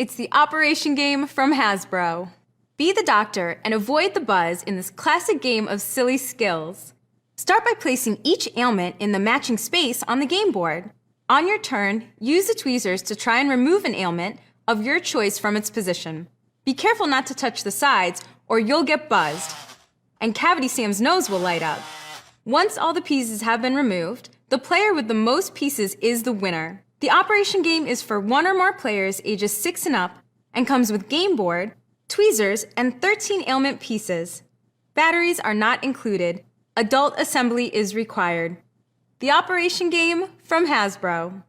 It's the Operation game from Hasbro. Be the doctor and avoid the buzz in this classic game of silly skills. Start by placing each ailment in the matching space on the game board. On your turn, use the tweezers to try and remove an ailment of your choice from its position. Be careful not to touch the sides or you'll get buzzed. And Cavity Sam's nose will light up. Once all the pieces have been removed, the player with the most pieces is the winner. The Operation game is for 1 or more players ages 6 and up and comes with game board, tweezers, and 13 ailment pieces. Batteries are not included. Adult assembly is required. The Operation game from Hasbro.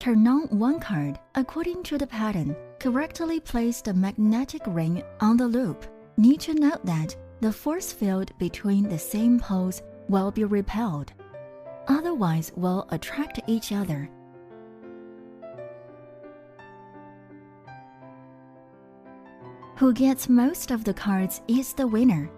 Turn on one card according to the pattern. Correctly place the magnetic ring on the loop. Need to note that the force field between the same poles will be repelled. Otherwise will attract each other. Who gets most of the cards is the winner.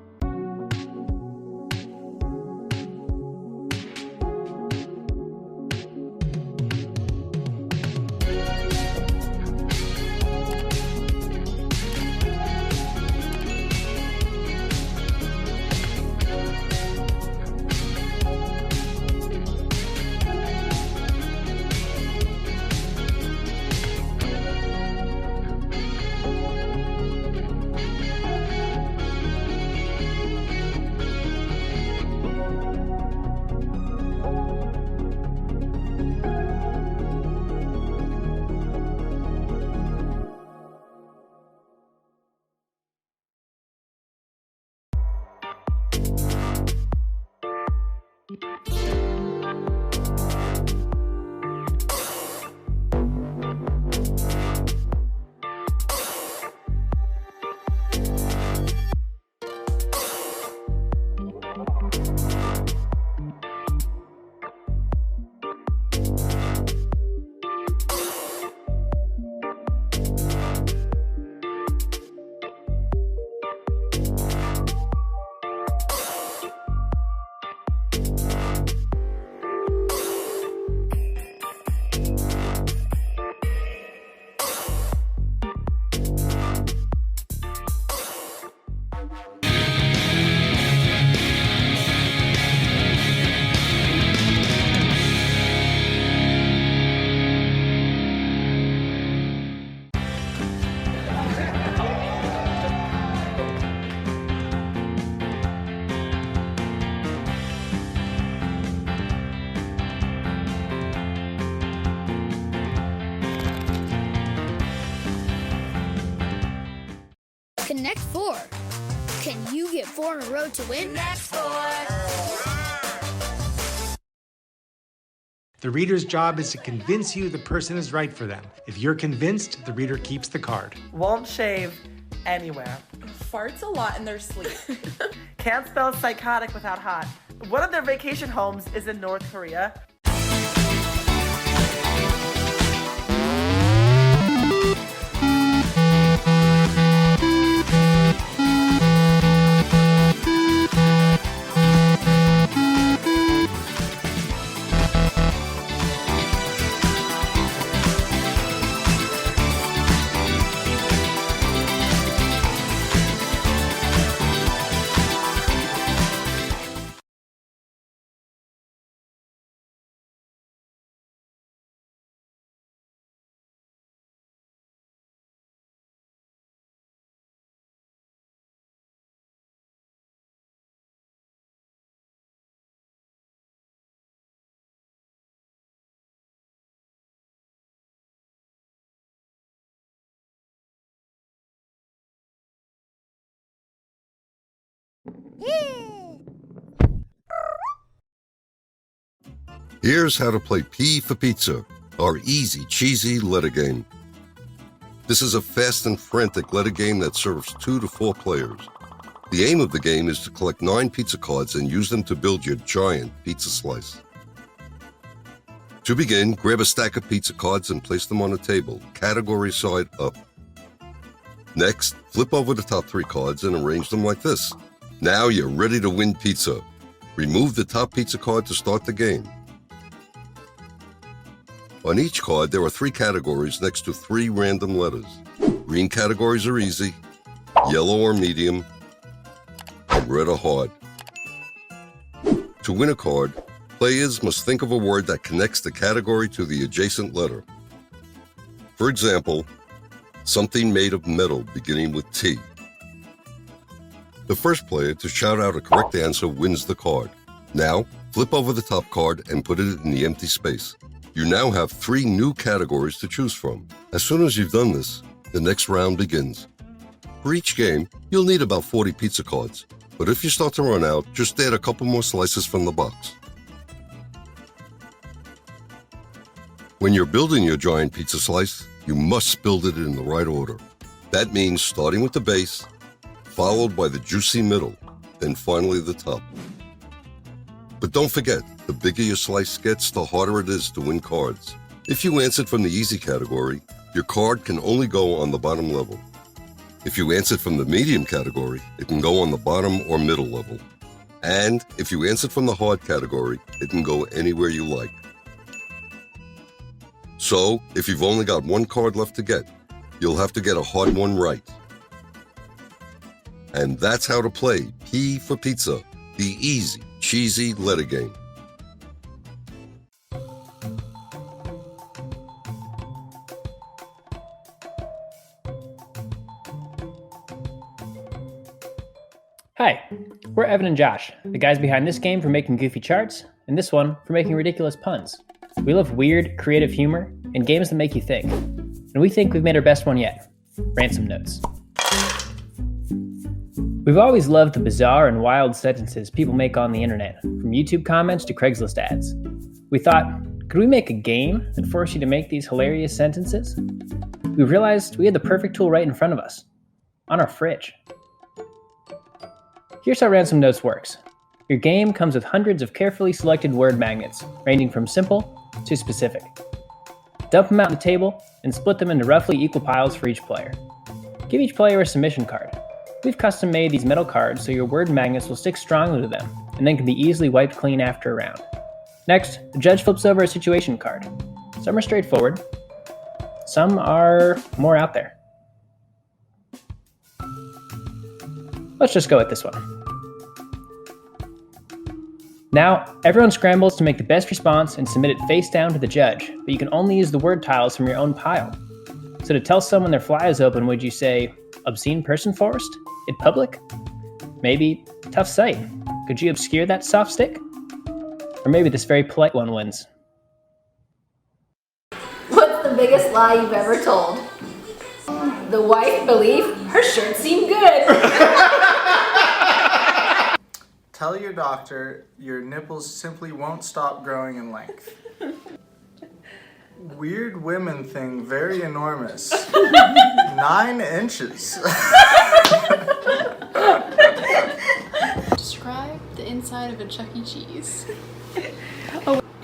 Connect 4. Can you get 4 in a row to win? Connect 4. The reader's job is to convince you the person is right for them. If you're convinced, the reader keeps the card. Won't shave anywhere. Farts a lot in their sleep. Can't spell psychotic without hot. One of their vacation homes is in North Korea. Here's how to play P for Pizza, our easy, cheesy letter game. This is a fast and frantic letter game that serves 2 to 4 players. The aim of the game is to collect 9 pizza cards and use them to build your giant pizza slice. To begin, grab a stack of pizza cards and place them on a table, category side up. Next, flip over the top 3 cards and arrange them like this. Now you're ready to win pizza. Remove the top pizza card to start the game. On each card, there are 3 categories next to 3 random letters. Green categories are easy, yellow or medium, and red or hard. To win a card, players must think of a word that connects the category to the adjacent letter. For example, something made of metal beginning with T. The first player to shout out a correct answer wins the card. Now, flip over the top card and put it in the empty space. You now have 3 new categories to choose from. As soon as you've done this, the next round begins. For each game, you'll need about 40 pizza cards, but if you start to run out, just add a couple more slices from the box. When you're building your giant pizza slice, you must build it in the right order. That means starting with the base, followed by the juicy middle, then finally the top. But don't forget, the bigger your slice gets, the harder it is to win cards. If you answered from the easy category, your card can only go on the bottom level. If you answered from the medium category, it can go on the bottom or middle level. And if you answered from the hard category, it can go anywhere you like. So, if you've only got 1 card left to get, you'll have to get a hard one right. And that's how to play P for Pizza, the easy, cheesy letter game. Hi, we're Evan and Josh, the guys behind this game for making goofy charts, and this one for making ridiculous puns. We love weird, creative humor and games that make you think. And we think we've made our best one yet, Ransom Notes. We've always loved the bizarre and wild sentences people make on the internet, from YouTube comments to Craigslist ads. We thought, could we make a game that forced you to make these hilarious sentences? We realized we had the perfect tool right in front of us, on our fridge. Here's how Ransom Notes works. Your game comes with hundreds of carefully selected word magnets, ranging from simple to specific. Dump them out on the table and split them into roughly equal piles for each player. Give each player a submission card. We've custom made these metal cards so your word magnets will stick strongly to them and then can be easily wiped clean after a round. Next, the judge flips over a situation card. Some are straightforward. Some are more out there. Let's just go with this one. Now, everyone scrambles to make the best response and submit it face down to the judge, but you can only use the word tiles from your own pile. So to tell someone their fly is open, would you say, obscene person forest? In public? Maybe, tough sight. Could you obscure that soft stick? Or maybe this very polite one wins. What's the biggest lie you've ever told? The wife believed Her shirts seem good. Tell your doctor your nipples simply won't stop growing in length. Weird women thing, very enormous. 9 inches. Describe the inside of a Chuck E. Cheese.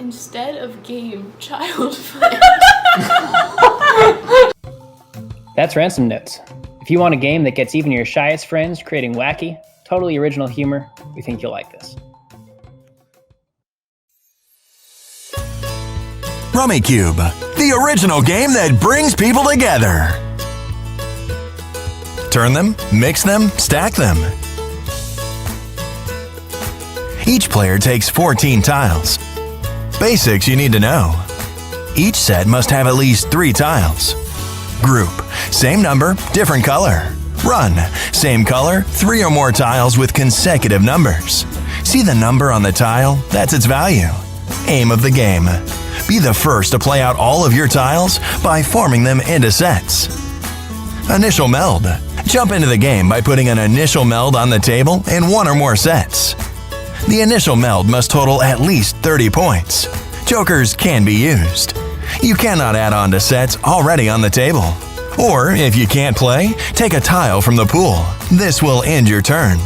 Instead of game, child play. That's Ransom Notes. If you want a game that gets even your shyest friends creating wacky, totally original humor, we think you'll like this. Rummikub, the original game that brings people together. Turn them, mix them, stack them. Each player takes 14 tiles. Basics you need to know. Each set must have at least 3 tiles. Group, same number, different color. Run, same color, 3 or more tiles with consecutive numbers. See the number on the tile? That's its value. Aim of the game. Be the first to play out all of your tiles by forming them into sets. Initial meld. Jump into the game by putting an initial meld on the table in 1 or more sets. The initial meld must total at least 30 points. Jokers can be used. You cannot add on to sets already on the table. Or, if you can't play, take a tile from the pool. This will end your turn.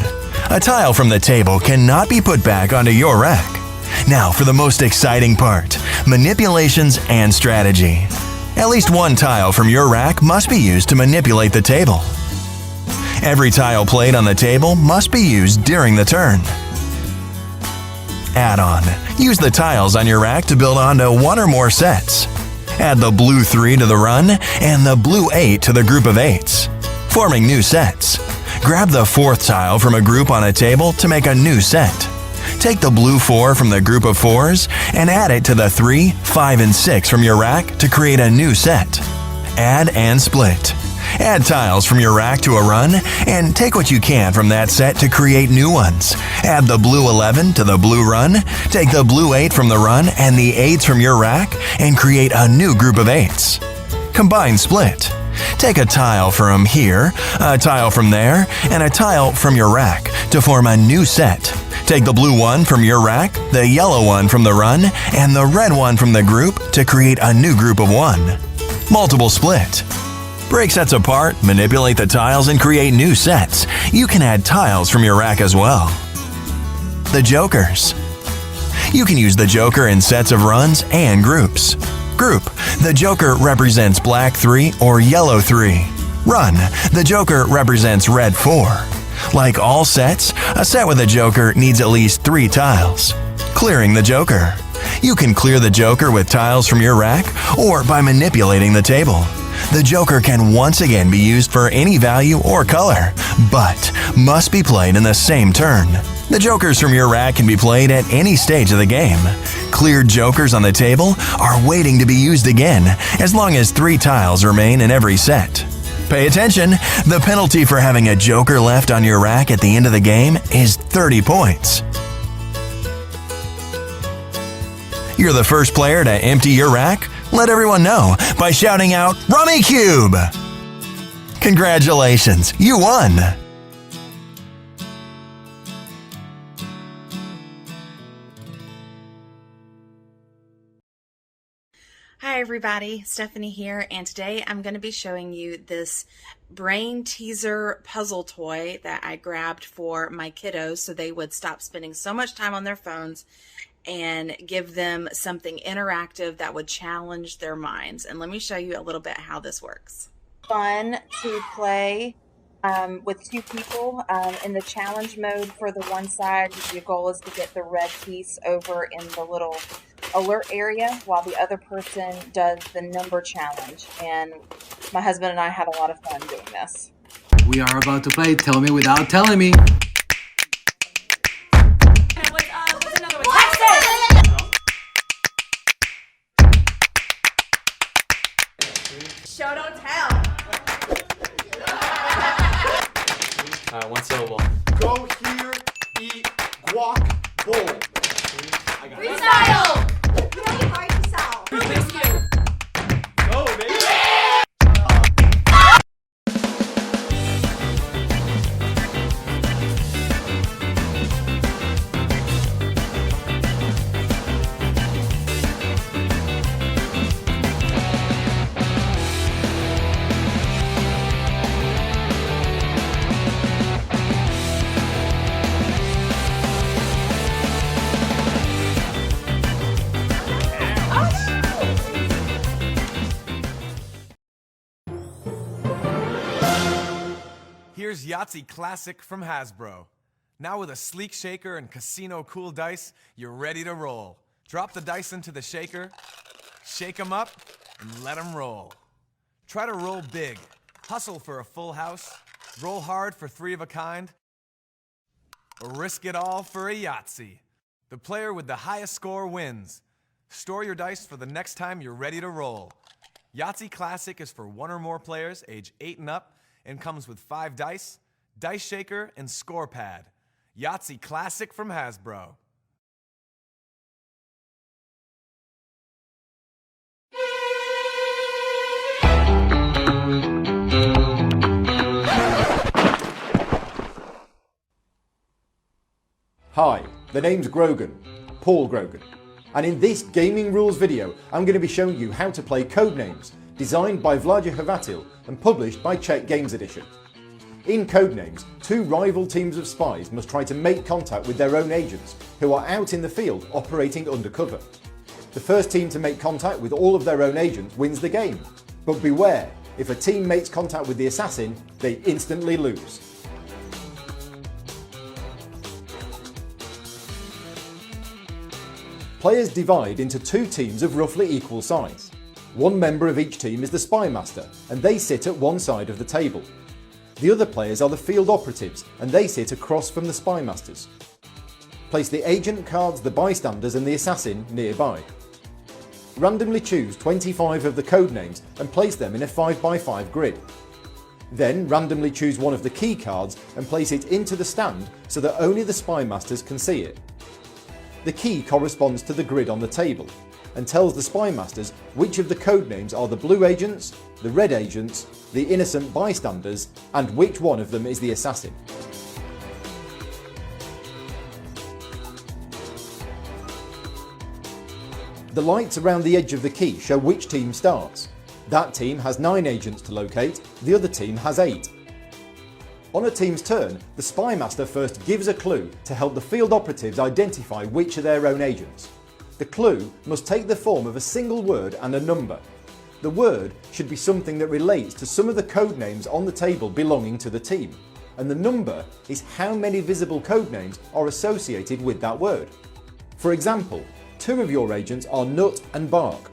A tile from the table cannot be put back onto your rack. Now for the most exciting part, manipulations and strategy. At least 1 tile from your rack must be used to manipulate the table. Every tile played on the table must be used during the turn. Add-on. Use the tiles on your rack to build onto 1 or more sets. Add the blue 3 to the run and the blue 8 to the group of 8s, forming new sets. Grab the 4th tile from a group on a table to make a new set. Take the blue 4 from the group of 4s and add it to the 3, 5, and 6 from your rack to create a new set. Add and split. Add tiles from your rack to a run and take what you can from that set to create new ones. Add the blue 11 to the blue run, take the blue 8 from the run and the 8s from your rack and create a new group of 8s. Combine split. Take a tile from here, a tile from there, and a tile from your rack to form a new set. Take the blue 1 from your rack, the yellow 1 from the run, and the red 1 from the group to create a new group of 1. Multiple split. Break sets apart, manipulate the tiles, and create new sets. You can add tiles from your rack as well. The Jokers. You can use the Joker in sets of runs and groups. Group. The Joker represents black 3 or yellow 3. Run. The Joker represents red 4. Like all sets, a set with a Joker needs at least 3 tiles. Clearing the Joker. You can clear the Joker with tiles from your rack or by manipulating the table. The Joker can once again be used for any value or color, but must be played in the same turn. The Jokers from your rack can be played at any stage of the game. Cleared Jokers on the table are waiting to be used again, as long as 3 tiles remain in every set. Pay attention! The penalty for having a Joker left on your rack at the end of the game is 30 points. You're the first player to empty your rack? Let everyone know by shouting out, Rummikub! Congratulations, you won! Hi everybody, Stephanie here, and today I'm going to be showing you this brain teaser puzzle toy that I grabbed for my kiddos so they would stop spending so much time on their phones and give them something interactive that would challenge their minds. And let me show you a little bit how this works. Fun to play with 2 people. In the challenge mode for the one side, your goal is to get the red piece over in the little alert area while the other person does the number challenge. And my husband and I had a lot of fun doing this. We are about to play Tell Me Without Telling Me. Show, don't tell. One syllable. Go here, eat, guac, bowl. I got Freestyle! Go, baby! Here's Yahtzee Classic from Hasbro. Now with a sleek shaker and casino cool dice, you're ready to roll. Drop the dice into the shaker, shake them up, and let them roll. Try to roll big. Hustle for a full house, roll hard for 3 of a kind, or risk it all for a Yahtzee. The player with the highest score wins. Store your dice for the next time you're ready to roll. Yahtzee Classic is for 1 or more players age 8 and up and comes with 5 dice, dice shaker, and score pad. Yahtzee Classic from Hasbro. Hi, the name's Grogan, Paul Grogan, and in this gaming rules video I'm going to be showing you how to play Codenames, designed by Vlada Hvatil and published by Czech Games Edition. In Codenames, 2 rival teams of spies must try to make contact with their own agents who are out in the field operating undercover. The first team to make contact with all of their own agents wins the game, but beware, if a team makes contact with the assassin, they instantly lose. Players divide into 2 teams of roughly equal size. 1 member of each team is the Spy Master, and they sit at one side of the table. The other players are the field operatives, and they sit across from the Spy Masters. Place the agent cards, the bystanders, and the assassin nearby. Randomly choose 25 of the codenames and place them in a 5x5 grid. Then randomly choose one of the key cards and place it into the stand so that only the Spy Masters can see it. The key corresponds to the grid on the table and tells the Spy Masters which of the codenames are the blue agents, the red agents, the innocent bystanders, and which one of them is the assassin. The lights around the edge of the key show which team starts. That team has 9 agents to locate, the other team has 8. On a team's turn, the Spy Master first gives a clue to help the field operatives identify which are their own agents. The clue must take the form of a single word and a number. The word should be something that relates to some of the codenames on the table belonging to the team, and the number is how many visible codenames are associated with that word. For example, 2 of your agents are Nut and Bark.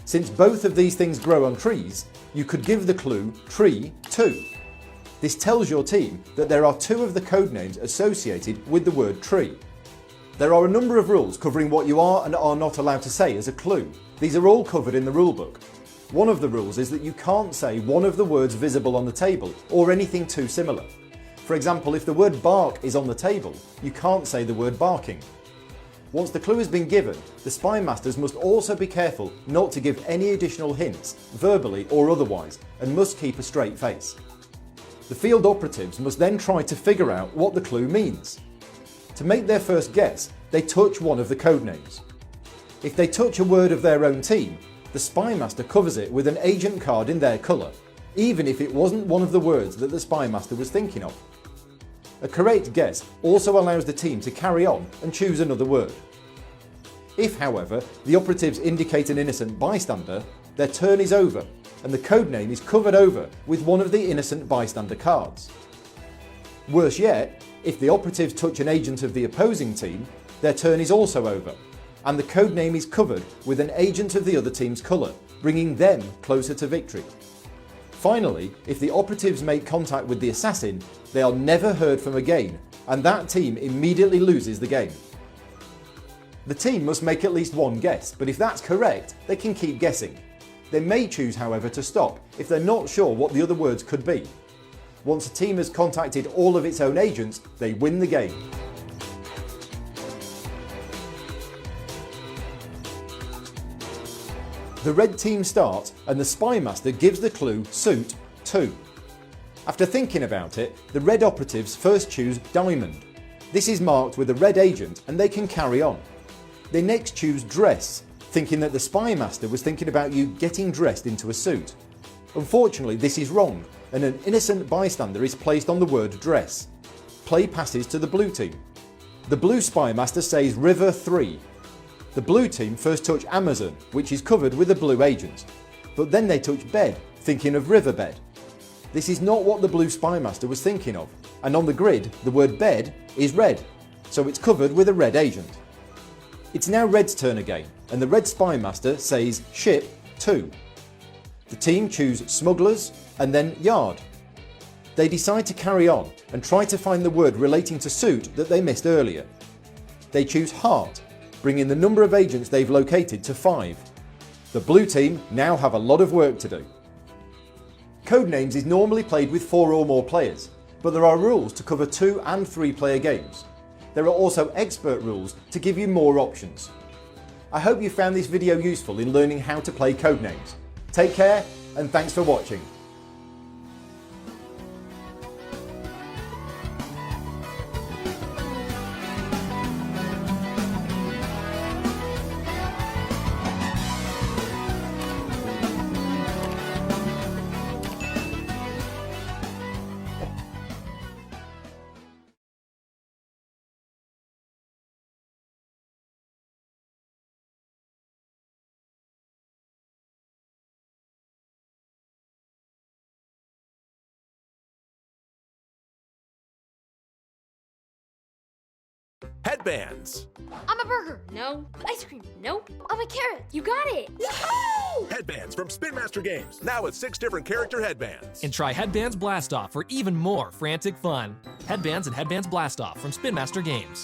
Since both of these things grow on trees, you could give the clue Tree 2. This tells your team that there are 2 of the codenames associated with the word tree. There are a number of rules covering what you are and are not allowed to say as a clue. These are all covered in the rulebook. One of the rules is that you can't say one of the words visible on the table or anything too similar. For example, if the word bark is on the table, you can't say the word barking. Once the clue has been given, the Spy Masters must also be careful not to give any additional hints, verbally or otherwise, and must keep a straight face. The field operatives must then try to figure out what the clue means. To make their first guess, they touch one of the codenames. If they touch a word of their own team, the Spy Master covers it with an agent card in their colour, even if it wasn't one of the words that the Spy Master was thinking of. A correct guess also allows the team to carry on and choose another word. If, however, the operatives indicate an innocent bystander, their turn is over, and the codename is covered over with one of the innocent bystander cards. Worse yet, if the operatives touch an agent of the opposing team, their turn is also over, and the codename is covered with an agent of the other team's colour, bringing them closer to victory. Finally, if the operatives make contact with the assassin, they are never heard from again, and that team immediately loses the game. The team must make at least one guess, but if that's correct, they can keep guessing. They may choose, however, to stop if they're not sure what the other words could be. Once a team has contacted all of its own agents, they win the game. The red team starts and the Spy Master gives the clue Suit 2. After thinking about it, the red operatives first choose Diamond. This is marked with a red agent and they can carry on. They next choose Dress, thinking that the Spy Master was thinking about you getting dressed into a suit. Unfortunately, this is wrong, and an innocent bystander is placed on the word dress. Play passes to the blue team. The blue Spy Master says River 3. The blue team first touch Amazon, which is covered with a blue agent, but then they touch bed, thinking of riverbed. This is not what the blue Spymaster was thinking of, and on the grid the word bed is red, so it's covered with a red agent. It's now Red's turn again, and the red Spymaster says ship 2. The team choose smugglers and then yard. They decide to carry on and try to find the word relating to suit that they missed earlier. They choose heart, bringing the number of agents they've located to 5. The blue team now have a lot of work to do. Codenames is normally played with 4 or more players, but there are rules to cover 2 and 3 player games. There are also expert rules to give you more options. I hope you found this video useful in learning how to play Codenames. Take care, and thanks for watching. Headbands. I'm a burger. No. Ice cream. Nope. I'm a carrot. You got it. Yahoo! Headbands from Spin Master Games. Now with 6 different character headbands. And try Headbands Blast Off for even more frantic fun. Headbands and Headbands Blast Off from Spin Master Games.